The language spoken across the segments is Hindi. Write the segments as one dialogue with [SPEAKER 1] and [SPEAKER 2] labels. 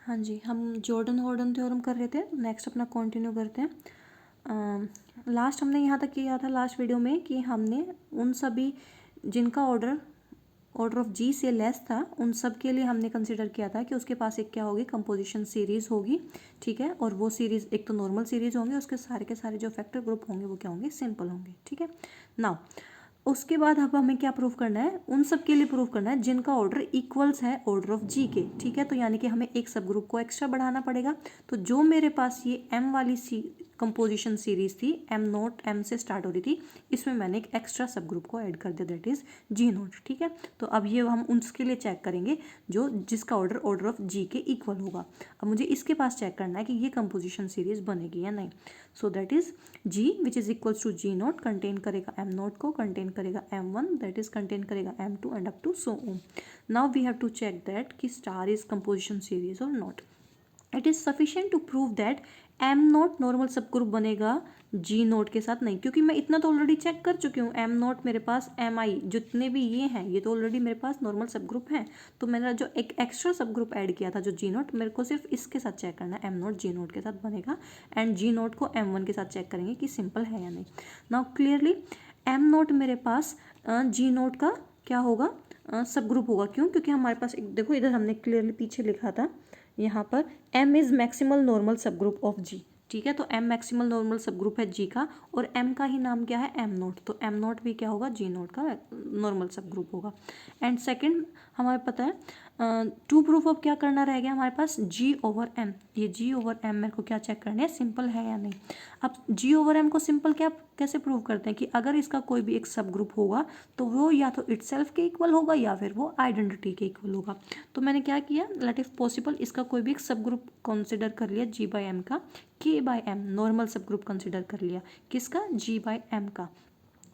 [SPEAKER 1] हाँ जी, हम जॉर्डन हॉर्डन थ्योरम कर रहे थे। नेक्स्ट अपना कंटिन्यू करते हैं। लास्ट हमने यहाँ तक किया था लास्ट वीडियो में कि हमने उन सभी जिनका ऑर्डर ऑफ जी से लेस था उन सब के लिए हमने कंसिडर किया था कि उसके पास एक क्या होगी, कंपोजिशन सीरीज होगी, ठीक है। और वो सीरीज एक तो नॉर्मल सीरीज होंगे, उसके सारे के सारे जो फैक्टर ग्रुप होंगे वो क्या होंगे, सिंपल होंगे, ठीक है। नाउ उसके बाद अब हमें क्या प्रूव करना है, उन सब के लिए प्रूव करना है जिनका ऑर्डर इक्वल्स है ऑर्डर ऑफ जी के, ठीक है। तो यानी कि हमें एक सब ग्रुप को एक्स्ट्रा बढ़ाना पड़ेगा। तो जो मेरे पास ये एम वाली कंपोजिशन सीरीज थी, एम नोट एम से स्टार्ट हो रही थी, इसमें मैंने एक एक्स्ट्रा सब ग्रुप को ऐड कर दिया, दैट इज जी नोट, ठीक है। तो अब ये हम उसके लिए चेक करेंगे जो जिसका ऑर्डर ऑफ जी के इक्वल होगा। अब मुझे इसके पास चेक करना है कि ये कंपोजिशन सीरीज बनेगी या नहीं। So that is G which is equals to G naught contain करेगा एम नोट को, कंटेन करेगा M one, that is contain करेगा M two and up to so on. Now we have to check that कि स्टार इज कंपोजिशन सीरीज और not. It is sufficient to prove that M naught normal सब ग्रुप बनेगा जी नोट के साथ, नहीं, क्योंकि मैं इतना तो ऑलरेडी चेक कर चुकी हूँ। एम नोट मेरे पास, एम आई, जितने भी ये हैं ये तो ऑलरेडी मेरे पास नॉर्मल सब ग्रुप हैं। तो मैंने जो एक एक्स्ट्रा सब ग्रुप ऐड किया था जो जी नोट, मेरे को सिर्फ इसके साथ चेक करना है, एम नोट जी नोट के साथ बनेगा, एंड जी नोट को एम वन के साथ चेक करेंगे कि सिंपल है या नहीं। नाउ क्लियरली एम नोट मेरे पास जी नोट का क्या होगा, सब ग्रुप होगा। क्यों? क्योंकि हमारे पास देखो इधर हमने क्लियरली पीछे लिखा था यहाँ पर m इज मैक्सिमल नॉर्मल सब ग्रुप ऑफ g, ठीक है। तो m मैक्सिमल नॉर्मल सब ग्रुप है g का, और m का ही नाम क्या है, m नोट। तो m नोट भी क्या होगा, g नोट का नॉर्मल सब ग्रुप होगा। एंड सेकंड हमारे पता है टू प्रूफ ऑफ क्या करना रह गया हमारे पास, g ओवर m। ये g ओवर m मेरे को क्या चेक करना है, सिंपल है या नहीं। अब g ओवर m को सिंपल क्या कैसे प्रूव करते हैं कि अगर इसका कोई भी एक सब ग्रुप होगा तो वो या तो इटसेल्फ के इक्वल होगा या फिर वो आइडेंटिटी के इक्वल होगा। तो मैंने क्या किया, लेट इफ पॉसिबल इसका कोई भी एक सब ग्रुप कंसिडर कर लिया g बाई एम का, k बाई एम नॉर्मल सब ग्रुप कंसिडर कर लिया, किसका, g बाई एम का,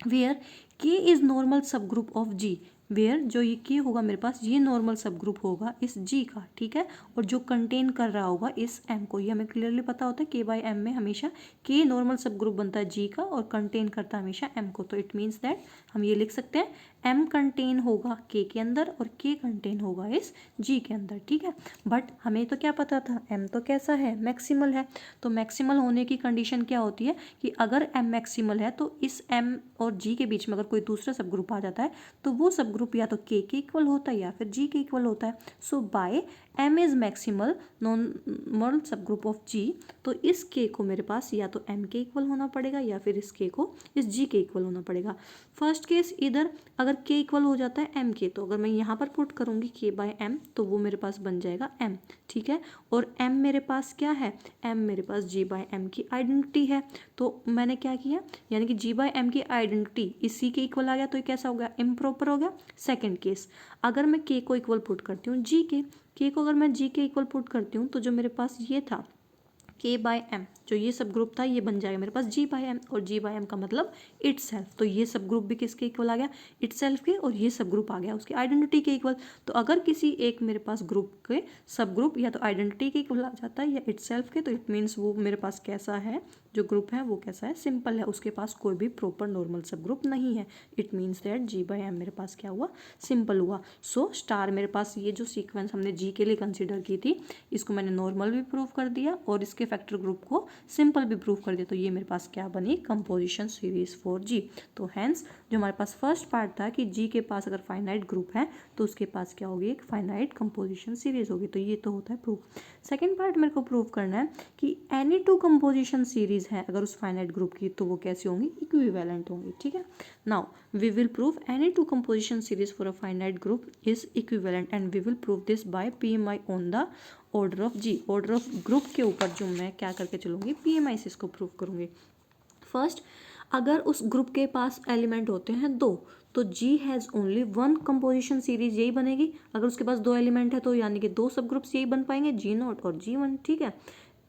[SPEAKER 1] वेयर k इज नॉर्मल सब ग्रुप ऑफ g, वेयर जो ये k होगा मेरे पास ये नॉर्मल सब ग्रुप होगा इस g का, ठीक है। और जो कंटेन कर रहा होगा इस m को, ये हमें क्लियरली पता होता है k बाई एम में हमेशा k नॉर्मल सब ग्रुप बनता है g का और कंटेन करता है हमेशा m को। तो इट मीन्स दैट हम ये लिख सकते हैं m कंटेन होगा k के अंदर और k कंटेन होगा इस g के अंदर, ठीक है। बट हमें तो क्या पता था, m तो कैसा है, मैक्सिमल है। तो मैक्सिमल होने की कंडीशन क्या होती है कि अगर m मैक्सिमल है तो इस m और g के बीच में अगर कोई दूसरा सब ग्रुप आ जाता है तो वो सब ग्रुप या तो k के इक्वल होता है या फिर g के इक्वल होता है। So by m is maximal normal सब ग्रुप ऑफ g, तो इस k को मेरे पास या तो m के इक्वल होना पड़ेगा या फिर इस k को इस g के इक्वल होना पड़ेगा। फर्स्ट केस इधर अगर k इक्वल हो जाता है m के, तो अगर मैं यहाँ पर पुट करूँगी k बाय m तो वो मेरे पास बन जाएगा m, ठीक है। और m मेरे पास क्या है, m मेरे पास g बाय m की आइडेंटिटी है। तो मैंने क्या किया, यानी कि g बाय m की आइडेंटिटी इसी के इक्वल आ गया, तो ये कैसा हो गया, इम्प्रॉपर हो गया। सेकेंड केस अगर मैं k को इक्वल पुट करती हूँ g के, k को अगर मैं g के इक्वल पुट करती हूँ तो जो मेरे पास ये था k बाय m, जो ये सब ग्रुप था ये बन जाएगा मेरे पास g बाय m, और g बाय m का मतलब इटसेल्फ। तो ये सब ग्रुप भी किसके इक्वल आ गया, इटसेल्फ के, और ये सब ग्रुप आ गया उसकी आइडेंटिटी के इक्वल। तो अगर किसी एक मेरे पास ग्रुप के सब ग्रुप या तो आइडेंटिटी के इक्वल आ जाता है या इटसेल्फ के, तो इट मीन्स वो मेरे पास कैसा है, जो ग्रुप है वो कैसा है, सिंपल है, उसके पास कोई भी प्रॉपर नॉर्मल सब ग्रुप नहीं है। It means that g by m मेरे पास क्या हुआ, सिंपल हुआ। सो स्टार मेरे पास ये जो सीक्वेंस हमने g के लिए कंसिडर की थी इसको मैंने नॉर्मल भी प्रूव कर दिया और इसके फैक्टर ग्रुप को सिंपल भी प्रूव कर दिया। तो ये मेरे पास क्या बनी, कंपोजिशन सीरीज फॉर g। तो हैंस जो हमारे पास फर्स्ट पार्ट था कि g के पास अगर फाइनाइट ग्रुप है तो उसके पास क्या होगी, एक फाइनाइट कंपोजिशन सीरीज होगी। तो ये तो होता है प्रूफ। सेकेंड पार्ट मेरे को प्रूव करना है कि एनी टू कंपोजिशन सीरीज है अगर उस फाइनाइट ग्रुप की, तो वो कैसी होंगी, इक्विवेलेंट होंगी, ठीक है। Now we will prove any two composition series for a finite group is equivalent and we will prove this by PMI on the order of G. Order of group के ऊपर जो मैं क्या करके चलूँगी, PMI से इसको प्रूव करूँगी। फर्स्ट अगर उस ग्रुप के पास एलिमेंट होते हैं दो, तो G has only one composition series, यही बनेगी। अगर उसके पास दो एलिमेंट है तो यानी कि दो सब ग्रुप्स यही बन पाएंगे, G नॉट और G1, ठीक है।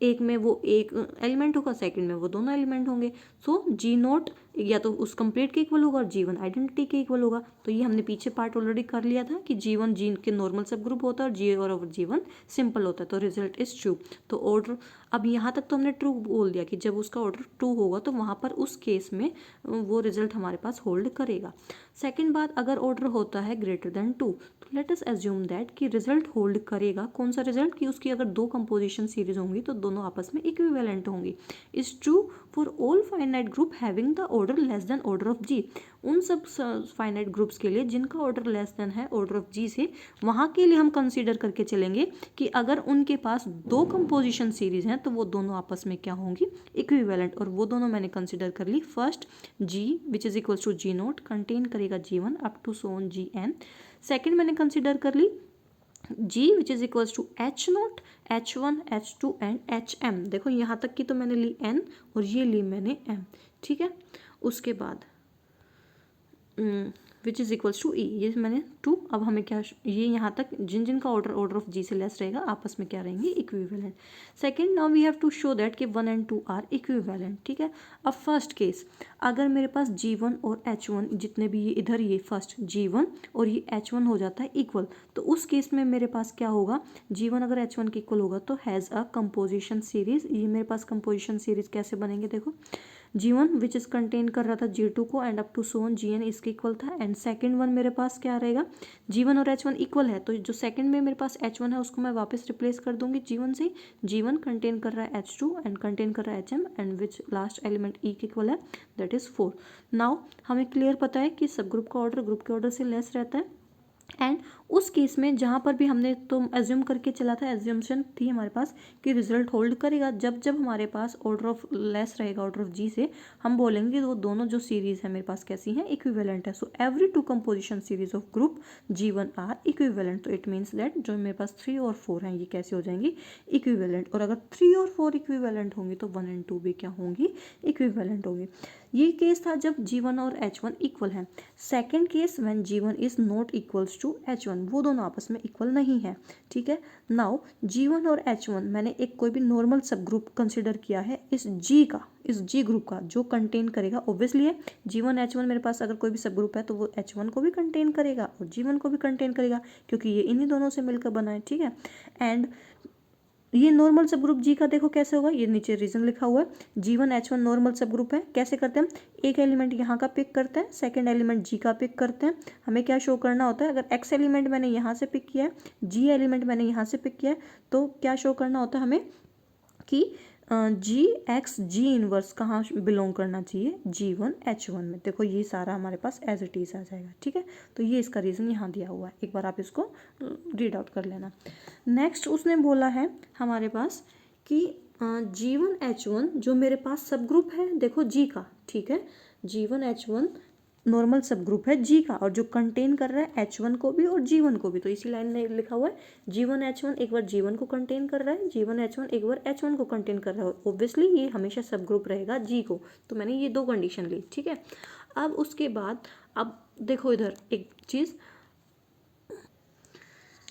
[SPEAKER 1] एक में वो एक एलिमेंट होगा, सेकंड में वो दोनों एलिमेंट होंगे। सो G नॉट या तो उस कंप्लीट के इक्वल होगा और G1 आइडेंटिटी के इक्वल होगा। तो ये हमने पीछे पार्ट ऑलरेडी कर लिया था कि G1 जी के नॉर्मल सब ग्रुप होता है और G और G1 सिंपल होता है, तो रिजल्ट इज ट्रू। तो ऑर्डर अब यहाँ तक तो हमने ट्रू बोल दिया कि जब उसका ऑर्डर ट्रू होगा तो वहाँ पर उस केस में वो रिजल्ट हमारे पास होल्ड करेगा। सेकेंड बात, अगर ऑर्डर होता है ग्रेटर देन 2, तो लेट अस एज्यूम दैट कि रिजल्ट होल्ड करेगा। कौन सा रिजल्ट? कि उसकी अगर दो कंपोजिशन सीरीज होंगी तो दोनों आपस में इक्विवेलेंट होंगी। Is true for all finite group having the order less than order of G. उन सब फाइनाइट ग्रुप्स के लिए जिनका ऑर्डर लेस देन है ऑर्डर ऑफ जी से, वहाँ के लिए हम कंसीडर करके चलेंगे कि अगर उनके पास दो कंपोजिशन सीरीज हैं तो वो दोनों आपस में क्या होंगी? इक्विवेलेंट। और वो दोनों मैंने कंसीडर कर ली। First G which is equals to G naught contain करेगा G1 up to so on Gn। Second मैंने कंसीडर कर ली G which is equals to H naught H1 H2 and HM। देखो यहाँ तक की तो मैंने ली N और ये ली मैंने M, ठीक है। उसके बाद विच इज इक्वल्स टू ई, ये मैंने 2। अब हमें क्या, ये यहाँ तक जिन जिन का ऑर्डर ऑफ जी से लेस रहेगा आपस में क्या रहेंगे? Equivalent. Second, now we have to show that कि 1 and 2 आर इक्विवेलेंट, ठीक है। अब फर्स्ट केस, अगर मेरे पास G1 और H1 जितने भी ये इधर ये फर्स्ट G1 और ये H1 हो जाता है इक्वल, तो उस केस में मेरे पास क्या होगा? G1 अगर H1 के इक्वल होगा तो हैज़ अ कंपोजिशन सीरीज। ये मेरे पास कंपोजिशन सीरीज कैसे बनेंगे? देखो, G1 विच इज कंटेन कर रहा था G2 को and up to so on Gn इसके इक्वल था। एंड सेकंड वन मेरे पास क्या रहेगा? G1 और H1 इक्वल है, तो जो सेकंड में मेरे पास H1 है उसको मैं वापस रिप्लेस कर दूंगी G1 से। G1 कंटेन कर रहा है H2 एंड कंटेन कर रहा है HM and which last element E के इक्वल है, दैट इज 4। नाउ हमें क्लियर पता है कि सब ग्रुप का ऑर्डर ग्रुप के ऑर्डर से लेस रहता है। एंड उस केस में जहाँ पर भी हमने तो एज्यूम करके चला था, एज्यूमशन थी हमारे पास कि रिजल्ट होल्ड करेगा। जब जब हमारे पास ऑर्डर ऑफ लेस रहेगा ऑर्डर ऑफ जी से, हम बोलेंगे वो दोनों जो सीरीज है मेरे पास कैसी हैं? इक्विवेलेंट है। So every two composition series of group G1 are equivalent. तो इट मीन्स दैट जो मेरे पास 3 और 4 हैं ये कैसे हो जाएंगी? इक्विवेलेंट। और अगर 3 और 4 इक्विवेलेंट होंगी तो 1 and 2 भी क्या होंगी? इक्विवेलेंट होंगी। ये केस था जब G1 और H1 इक्वल हैं। Second case when G1 is not equals to H1, वो दोनों आपस में इक्वल नहीं है, ठीक है। नाउ G1 और H1 मैंने एक कोई भी नॉर्मल सब ग्रुप कंसिडर किया है इस G ग्रुप का जो कंटेन करेगा, ऑब्वियसली है G1 H1 मेरे पास अगर कोई भी सब ग्रुप है तो वो H1 को भी कंटेन करेगा और G1 को भी कंटेन करेगा क्योंकि ये इन्हीं दोनों से मिलकर बना है, ठीक है। एंड ये नॉर्मल सब ग्रुप जी का देखो कैसे होगा, ये नीचे रीजन लिखा हुआ है। G1 H1 नॉर्मल सब ग्रुप है। कैसे करते हैं? एक एलिमेंट यहाँ का पिक करते हैं, सेकंड एलिमेंट जी का पिक करते हैं। हमें क्या शो करना होता है? अगर एक्स एलिमेंट मैंने यहाँ से पिक किया है, जी एलिमेंट मैंने यहाँ से पिक किया है, तो क्या शो करना होता है हमें कि जी एक्स जी इनवर्स कहाँ बिलोंग करना चाहिए? G1 H1 में। देखो ये सारा हमारे पास एज इट इज आ जाएगा, ठीक है। तो ये इसका रीज़न यहाँ दिया हुआ है, एक बार आप इसको रीड आउट कर लेना। नेक्स्ट उसने बोला है हमारे पास कि G1 H1 जो मेरे पास सब ग्रुप है देखो जी का, ठीक है। G1 H1 नॉर्मल सब ग्रुप है जी का और जो कंटेन कर रहा है H1 को भी और G1 को भी। तो इसी लाइन में लिखा हुआ है G1 H1 एक बार G1 को कंटेन कर रहा है, G1 H1 एक बार H1 को कंटेन कर रहा है। ऑब्वियसली ये हमेशा सब ग्रुप रहेगा जी को, तो मैंने ये दो कंडीशन ली, ठीक है। अब उसके बाद अब देखो इधर एक चीज़,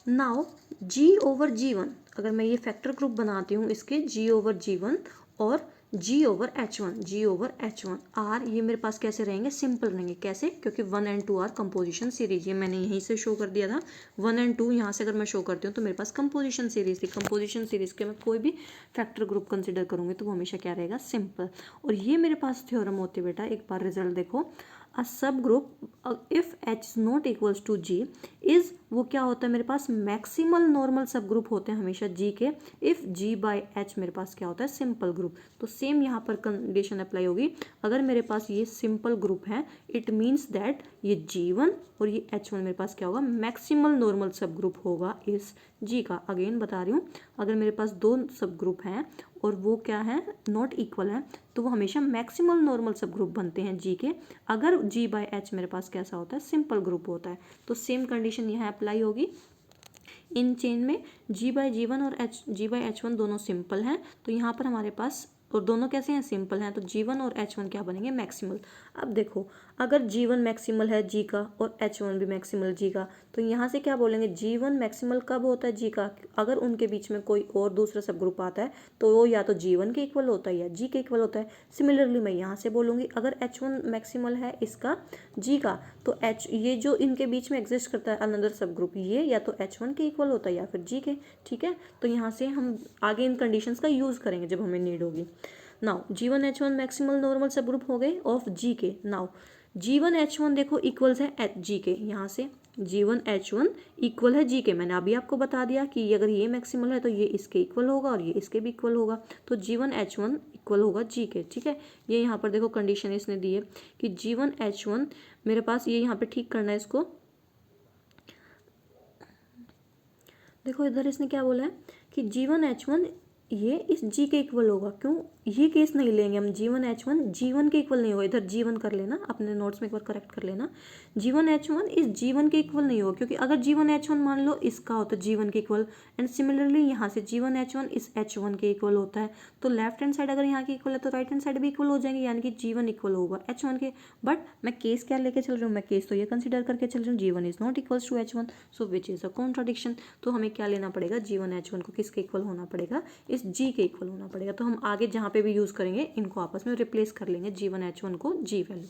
[SPEAKER 1] नाउ G ओवर G1 अगर मैं ये फैक्टर ग्रुप बनाती हूँ इसके G ओवर G1 और G ओवर H1 आर, ये मेरे पास कैसे रहेंगे? सिंपल रहेंगे। कैसे? क्योंकि 1 and 2 आर कंपोजिशन सीरीज, ये मैंने यहीं से शो कर दिया था। 1 and 2 यहाँ से अगर मैं शो करती हूँ तो मेरे पास कंपोजिशन सीरीज थी। कंपोजिशन सीरीज के मैं कोई भी फैक्टर ग्रुप कंसिडर करूँगी तो वो हमेशा क्या रहेगा? सिंपल। और ये मेरे पास थ्योरम होती है बेटा, एक बार रिजल्ट देखो। A subgroup if H is not equals to G is, वो क्या होता है मेरे पास? मैक्सिमल नॉर्मल सब ग्रुप होते हैं हमेशा G के। इफ G बाय H मेरे पास क्या होता है? Simple group. तो सेम यहाँ पर कंडीशन अप्लाई होगी। अगर मेरे पास ये सिंपल ग्रुप है इट मीन्स दैट ये G1 और ये H1 मेरे पास क्या होगा? मैक्सिमल नॉर्मल सब ग्रुप होगा इस G का। अगेन बता रही हूँ, अगर मेरे पास दो सब ग्रुप हैं और वो क्या है? नॉट इक्वल है, तो वो हमेशा मैक्सिमल नॉर्मल सब ग्रुप बनते हैं जी के। अगर G बाय H मेरे पास कैसा होता है? सिंपल ग्रुप होता है। तो सेम कंडीशन यहाँ अप्लाई होगी। इन चेन में G बाय G1 और G बाय H1 दोनों सिंपल हैं, तो यहाँ पर हमारे पास और दोनों कैसे हैं, सिंपल हैं, तो G1 और H1 क्या बनेंगे, मैक्सिमल। अब देखो अगर G1 मैक्सिमल है G का और H1 भी मैक्सिमल G का, तो यहाँ से क्या बोलेंगे, G1 मैक्सिमल कब होता है G का, अगर उनके बीच में कोई और दूसरा सब ग्रुप आता है तो वो या तो G1 के इक्वल होता है या G के इक्वल होता है। सिमिलरली मैं यहाँ से बोलूँगी अगर H1 मैक्सिमल है इसका G का, तो H ये जो इनके बीच में एग्जिस्ट करता है अनदर सब ग्रुप, ये या तो H1 के इक्वल होता है या फिर G के। ठीक है, तो यहाँ से हम आगे इन कंडीशंस का यूज़ करेंगे जब हमें नीड होगी। Now G1 H1 maximal normal सब ग्रुप हो गए ऑफ G के। नाउ G1 H1 देखो इक्वल्स है G के, यहाँ से G1 H1 इक्वल है G के, मैंने अभी आपको बता दिया कि अगर ये मैक्सिमल है तो ये इसके इक्वल होगा और ये इसके भी इक्वल होगा, तो G1 H1 इक्वल होगा G के। ठीक है, ये यहाँ पर देखो कंडीशन इसने दी है कि G1 H1 मेरे पास, ये यहाँ पे ठीक करना है इसको, देखो इधर इसने क्या बोला है कि G1 H1 ये इस G के इक्वल होगा। क्यों, ये केस नहीं लेंगे हम, G1 H1 G1 के इक्वल नहीं होगा, इधर G1 कर लेना, अपने नोट्स में एक बार करेक्ट कर लेना, G1 H1 इस G1 के इक्वल नहीं होगा, क्योंकि अगर G1 H1 मान लो इसका होता है G1 के इक्वल, एंड सिमिलरली यहाँ से G1 H1 इस H1 के इक्वल होता है, तो लेफ्ट हैंड साइड अगर यहाँ के इक्वल है तो राइट हैंड साइड भी इक्वल हो जाएंगे, यानी कि G1 इक्वल होगा H1 के। बट मैं केस क्या लेके चल रही हूँ, मैं केस तो ये कंसिडर करके चल रही हूँ G1 is not equals to H1, so which is a contradiction. तो हमें क्या लेना पड़ेगा, G1 H1 को किसके इक्वल होना पड़ेगा, इस G के इक्वल होना पड़ेगा। तो हम आगे जहाँ पे भी यूज़ करेंगे इनको आपस में रिप्लेस कर लेंगे, G1 H1 को G वैल्यू।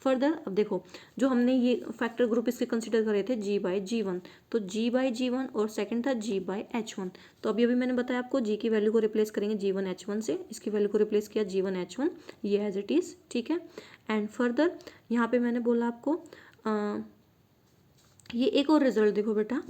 [SPEAKER 1] फर्दर अब देखो जो हमने ये फैक्टर ग्रुप इसके कंसिडर करे थे G बाई G1, तो G बाई G1 और सेकंड था G बाई H1। तो अभी मैंने बताया आपको G की वैल्यू को रिप्लेस करेंगे G1 H1 से, इसकी वैल्यू को रिप्लेस किया G1 H1, ये एज इट इज़। ठीक है, एंड फर्दर यहाँ पे मैंने बोला आपको ये एक और रिजल्ट देखो बेटा,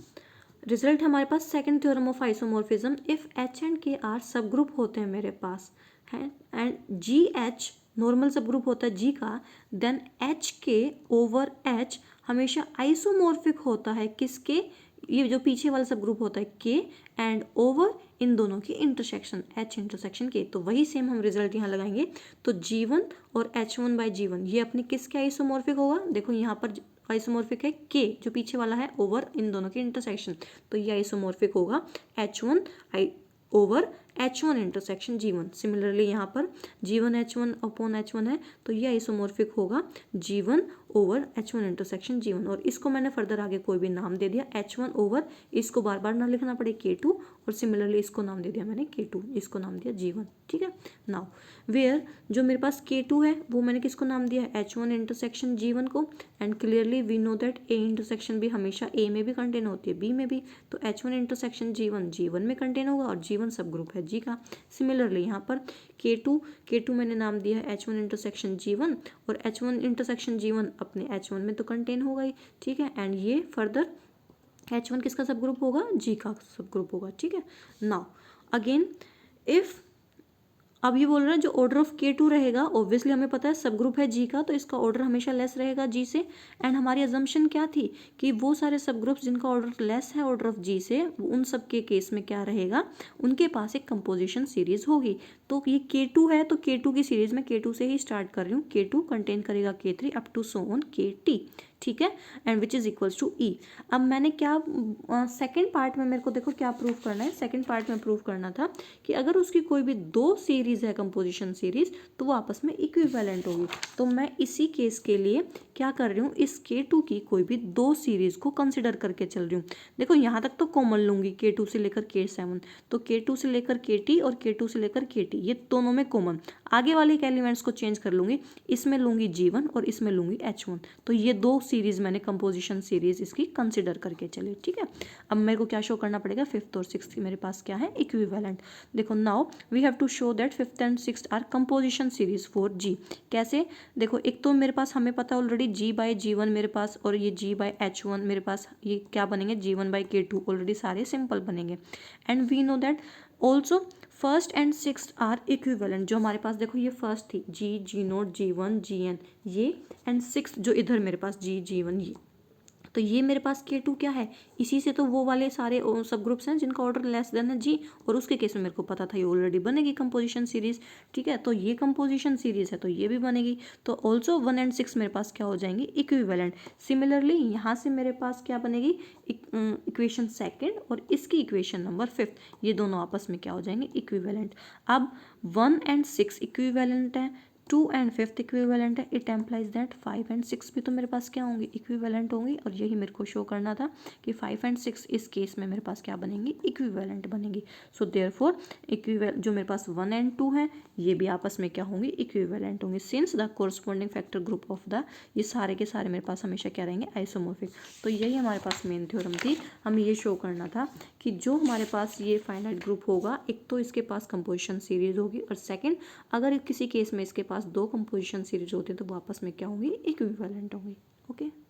[SPEAKER 1] रिजल्ट हमारे पास second theorem of isomorphism, if H and K are sub group होते हैं मेरे पास है, एंड GH नॉर्मल सब ग्रुप होता है G का, देन HK ओवर H हमेशा आइसोमॉर्फिक होता है किसके, ये जो पीछे वाला सब ग्रुप होता है K एंड ओवर इन दोनों की इंटरसेक्शन H इंटरसेक्शन K। तो वही सेम हम रिजल्ट यहाँ लगाएंगे, तो G1 और H1 बाई G1 ये अपने किसके आइसोमॉर्फिक होगा, देखो यहाँ पर आइसोमॉर्फिक है K जो पीछे वाला है ओवर इन दोनों की इंटरसेक्शन, तो ये आइसोमॉर्फिक होगा H1 over H1 intersection G1। Similarly यहाँ पर G1 H1 अपॉन H1 है, तो ये आइसोमॉर्फिक होगा G1 over H1 intersection G1, और इसको मैंने फर्दर आगे कोई भी नाम दे दिया H1 ओवर, इसको बार बार ना लिखना पड़े K2, और सिमिलरली इसको नाम दे दिया मैंने K2, इसको नाम दिया G1। ठीक है, नाउ वेयर जो मेरे पास K2 है वो मैंने किसको नाम दिया है, H1 इंटरसेक्शन G1 को, and clearly we know that A intersection भी हमेशा A में भी कंटेन होती है, B में भी, तो H1 इंटरसेक्शन G1 G1 में कंटेन होगा और G1 सब ग्रुप है G का। सिमिलरली यहाँ पर K2 मैंने नाम दिया है H1 इंटरसेक्शन G1, और H1 इंटरसेक्शन G1 अपने H1 में तो कंटेन होगा ही। ठीक है, एंड ये फर्दर H1 किसका सब ग्रुप होगा, G का सब ग्रुप होगा। ठीक है, नाउ अगेन इफ, अब ये बोल रहा है जो ऑर्डर ऑफ K2 रहेगा, ऑब्वियसली हमें पता है सब ग्रुप है G का, तो इसका ऑर्डर हमेशा लेस रहेगा G से, एंड हमारी अजम्पशन क्या थी कि वो सारे सब ग्रुप्स जिनका ऑर्डर लेस है ऑर्डर ऑफ G से, उन सब के केस में क्या रहेगा, उनके पास एक कंपोजिशन सीरीज होगी। तो ये K2 है, तो K2 की सीरीज में K2 से ही स्टार्ट कर रही हूँ, K2 कंटेन करेगा K3 up to so on KT। ठीक है, and which is equals to E। अब मैंने क्या सेकेंड पार्ट में मेरे को देखो क्या प्रूव करना है, सेकेंड पार्ट में प्रूव करना था कि अगर उसकी कोई भी दो सीरीज है कंपोजिशन सीरीज, तो वो आपस में इक्विवेलेंट होगी। तो मैं इसी केस के लिए क्या कर रही हूँ, इस K2 की कोई भी दो सीरीज को कंसिडर करके चल रही हूँ। देखो यहाँ तक तो कॉमन लूंगी K2 से लेकर K7, तो K2 से लेकर KT और K2 से लेकर KT, ये दोनों में कॉमन, आगे वाले के एलिमेंट्स को चेंज कर लूंगी, इसमें लूंगी G1 और इसमें लूंगी H1। तो ये दो सीरीज मैंने कंपोजिशन सीरीज इसकी कंसिडर करके चली। ठीक है, अब मेरे को क्या शो करना पड़ेगा, फिफ्थ और सिक्स्थ मेरे पास क्या है, इक्विवेलेंट। देखो now we have to show that fifth and sixth are composition series for G। कैसे, देखो एक तो मेरे पास हमें पता है ऑलरेडी G बाई G1 मेरे पास, और ये G बाई H1 मेरे पास, ये क्या बनेंगे G1 बाई K2, ऑलरेडी सारे सिंपल बनेंगे। And we know that also first and sixth are equivalent. जो हमारे पास देखो ये फर्स्ट थी G0 G1 Gn ये, एंड सिक्स्थ जो इधर मेरे पास G G1 ये, तो ये मेरे पास K2 क्या है, इसी से तो वो वाले सारे सब ग्रुप्स हैं जिनका ऑर्डर लेस देन है G, और उसके केस में मेरे को पता था ये ऑलरेडी बनेगी कंपोजिशन सीरीज, ठीक है। तो ये कंपोजिशन सीरीज है तो ये भी बनेगी, तो ऑल्सो 1 and 6 मेरे पास क्या हो जाएंगी, इक्विवेलेंट। सिमिलरली यहाँ से मेरे पास क्या बनेगी, इक्वेशन सेकेंड और इसकी इक्वेशन नंबर 5, ये दोनों आपस में क्या हो जाएंगे, इक्विवेलेंट। अब 1 and 6 इक्विवेलेंट है, 2 and 5 इक्विवेलेंट है, इट एम्प्लाइज दैट 5 and 6 भी तो मेरे पास क्या होंगी, इक्विवेलेंट होंगी, और यही मेरे को शो करना था कि 5 and 6 इस केस में मेरे पास क्या बनेंगी, इक्विवेलेंट बनेंगी। सो देयरफॉर जो मेरे पास 1 and 2 है ये भी आपस में क्या होंगी, इक्विवेलेंट होंगी, since the corresponding factor group of the, ये सारे के सारे मेरे पास हमेशा क्या रहेंगे, आइसोमॉर्फिक। तो यही हमारे पास मेन थ्योरम थी, हमें ये शो करना था कि जो हमारे पास ये फाइनाइट ग्रुप होगा, एक तो इसके पास कंपोजिशन सीरीज होगी, और सेकंड अगर किसी केस में इसके पास दो कंपोजिशन सीरीज होती है तो वो आपस में क्या होंगी, इक्विवेलेंट होंगी। ओके।